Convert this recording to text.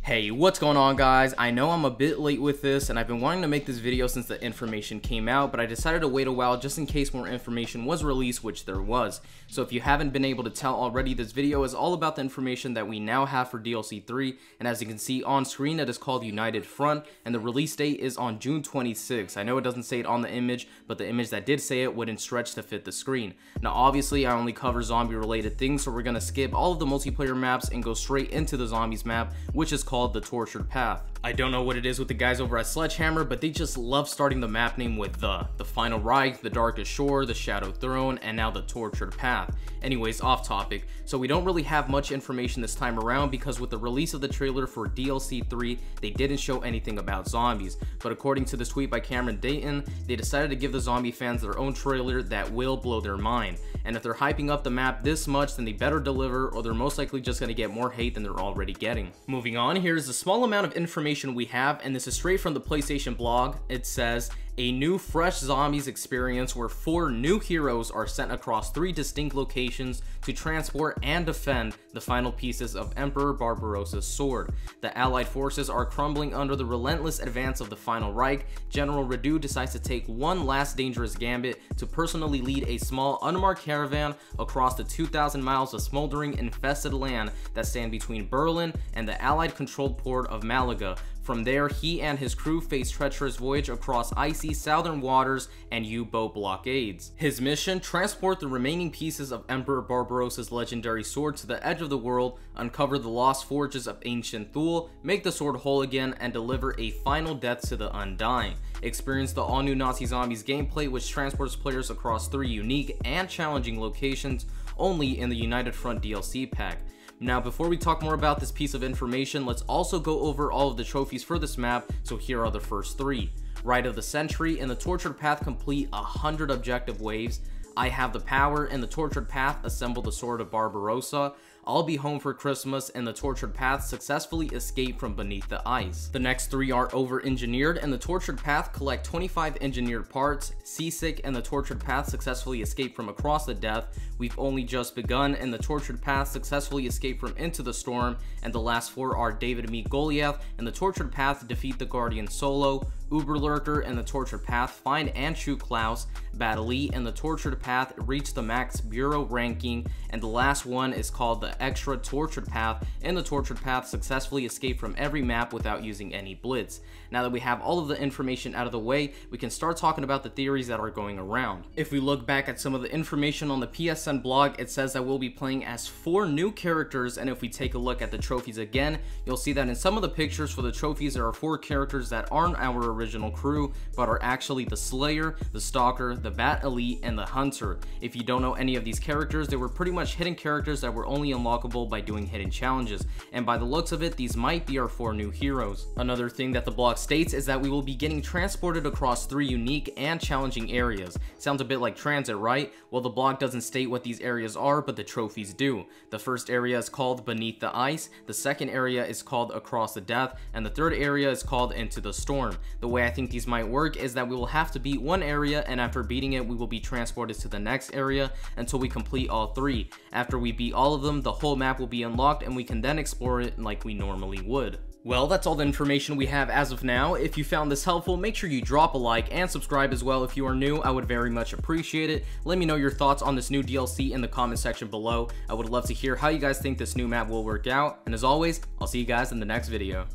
Hey, what's going on guys? I know I'm a bit late with this and I've been wanting to make this video since the information came out, but I decided to wait a while just in case more information was released, which there was. So if you haven't been able to tell already, this video is all about the information that we now have for DLC 3, and as you can see on screen, it is called United Front, and the release date is on June 26th. I know it doesn't say it on the image, but the image that did say it wouldn't stretch to fit the screen. Now obviously I only cover zombie related things, so we're gonna skip all of the multiplayer maps and go straight into the zombies map, which is called the Tortured Path. I don't know what it is with the guys over at Sledgehammer, but they just love starting the map name with the Final Reich, the Darkest Shore, the Shadow Throne, and now the Tortured Path. Anyways, off topic. So we don't really have much information this time around because with the release of the trailer for DLC 3, they didn't show anything about zombies. But according to this tweet by Cameron Dayton, they decided to give the zombie fans their own trailer that will blow their mind. And if they're hyping up the map this much, then they better deliver, or they're most likely just going to get more hate than they're already getting. Moving on, here's a small amount of information we have, and this is straight from the PlayStation blog. It says, a new fresh zombies experience where 4 new heroes are sent across 3 distinct locations to transport and defend the final pieces of Emperor Barbarossa's sword. The Allied forces are crumbling under the relentless advance of the Final Reich. General Redu decides to take one last dangerous gambit to personally lead a small unmarked caravan across the 2,000 miles of smoldering infested land that stand between Berlin and the Allied controlled port of Malaga. From there, he and his crew face treacherous voyage across icy southern waters and U-boat blockades. His mission: transport the remaining pieces of Emperor Barbarossa's legendary sword to the edge of the world, uncover the lost forges of ancient Thule, make the sword whole again, and deliver a final death to the undying. Experience the all-new Nazi Zombies gameplay, which transports players across 3 unique and challenging locations, only in the United Front DLC pack. Now, before we talk more about this piece of information, let's also go over all of the trophies for this map, so here are the first 3. Ride of the Century. In the Tortured Path, complete 100 objective waves. I Have the Power. In the Tortured Path, assemble the Sword of Barbarossa. I'll Be Home for Christmas. In the Tortured Path, successfully escape from beneath the ice. The next 3 are Over-Engineered. In the Tortured Path, collect 25 engineered parts. Seasick. In the Tortured Path, successfully escape from Across the Death. We've Only Just Begun. In the Tortured Path, successfully escape from Into the Storm. And the last 4 are David Meet Goliath. In the Tortured Path, defeat the Guardian solo. Uberlurker. In the Tortured Path, find and shoot Klaus. Battle E. In the Tortured Path, reach the max bureau ranking. And the last one is called the Extra Tortured Path. In the Tortured Path, successfully escape from every map without using any blitz. Now that we have all of the information out of the way, we can start talking about the theories that are going around. If we look back at some of the information on the PSN blog, it says that we'll be playing as 4 new characters, and if we take a look at the trophies again, you'll see that in some of the pictures for the trophies there are 4 characters that aren't our original crew, but are actually the Slayer, the Stalker, the Bat Elite, and the Hunter. If you don't know any of these characters, they were pretty much hidden characters that were only unlockable by doing hidden challenges, and by the looks of it, these might be our 4 new heroes. Another thing that the blog states is that we will be getting transported across 3 unique and challenging areas. Sounds a bit like transit, right? Well, the blog doesn't state what these areas are, but the trophies do. The first area is called Beneath the Ice, the second area is called Across the Death, and the third area is called Into the Storm. The way I think these might work is that we will have to beat one area, and after beating it, we will be transported to the next area until we complete all 3. After we beat all of them, the whole map will be unlocked, and we can then explore it like we normally would. Well, that's all the information we have as of now. If you found this helpful, make sure you drop a like and subscribe as well if you are new. I would very much appreciate it. Let me know your thoughts on this new DLC in the comment section below. I would love to hear how you guys think this new map will work out. And as always, I'll see you guys in the next video.